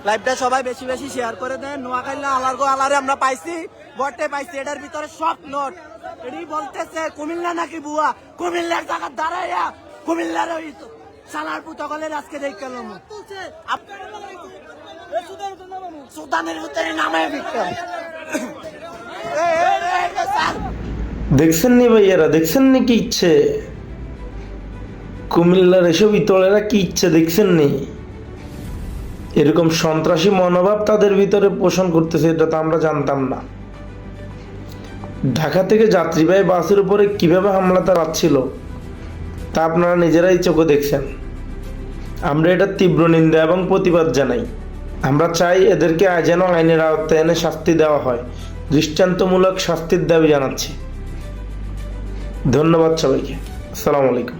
লাইভটা সবাই বেশি বেশি শেয়ার করে দেন। নোয়াখালী আলারগো আলারে আমরা পাইছি, বটে পাইছি, এটার ভিতরে সব নোট। এটি বলতেছে কুমিল্লা নাকি বুয়া, কুমিল্লার জায়গা দাঁড়াইয়া কুমিল্লার ওই সালার পুতকলের আজকে দেখে সুদানের ভিতরে নামায় বিক্রম। দেখছেন নি ভাইয়ারা, দেখছেন নি কি ইচ্ছে কুমিল্লার এসব ইতলেরা কি ইচ্ছে দেখছেন নি? এরকম সন্ত্রাসী মনোভাব তাদের ভিতরে পোষণ করতেছে, এটা তো আমরা জানতাম না। ঢাকা থেকে যাত্রীবাহী বাসের উপরে কিভাবে হামলা চালাচ্ছিল তা আপনারা নিজেরাই চোখে দেখছেন। আমরা এটা তীব্র নিন্দা এবং প্রতিবাদ জানাই। আমরা চাই এদেরকে যেন আইনের আওতায় এনে শাস্তি দেওয়া হয়, দৃষ্টান্তমূলক শাস্তির দাবি জানাচ্ছি। ধন্যবাদ সবাইকে। আসসালামু আলাইকুম।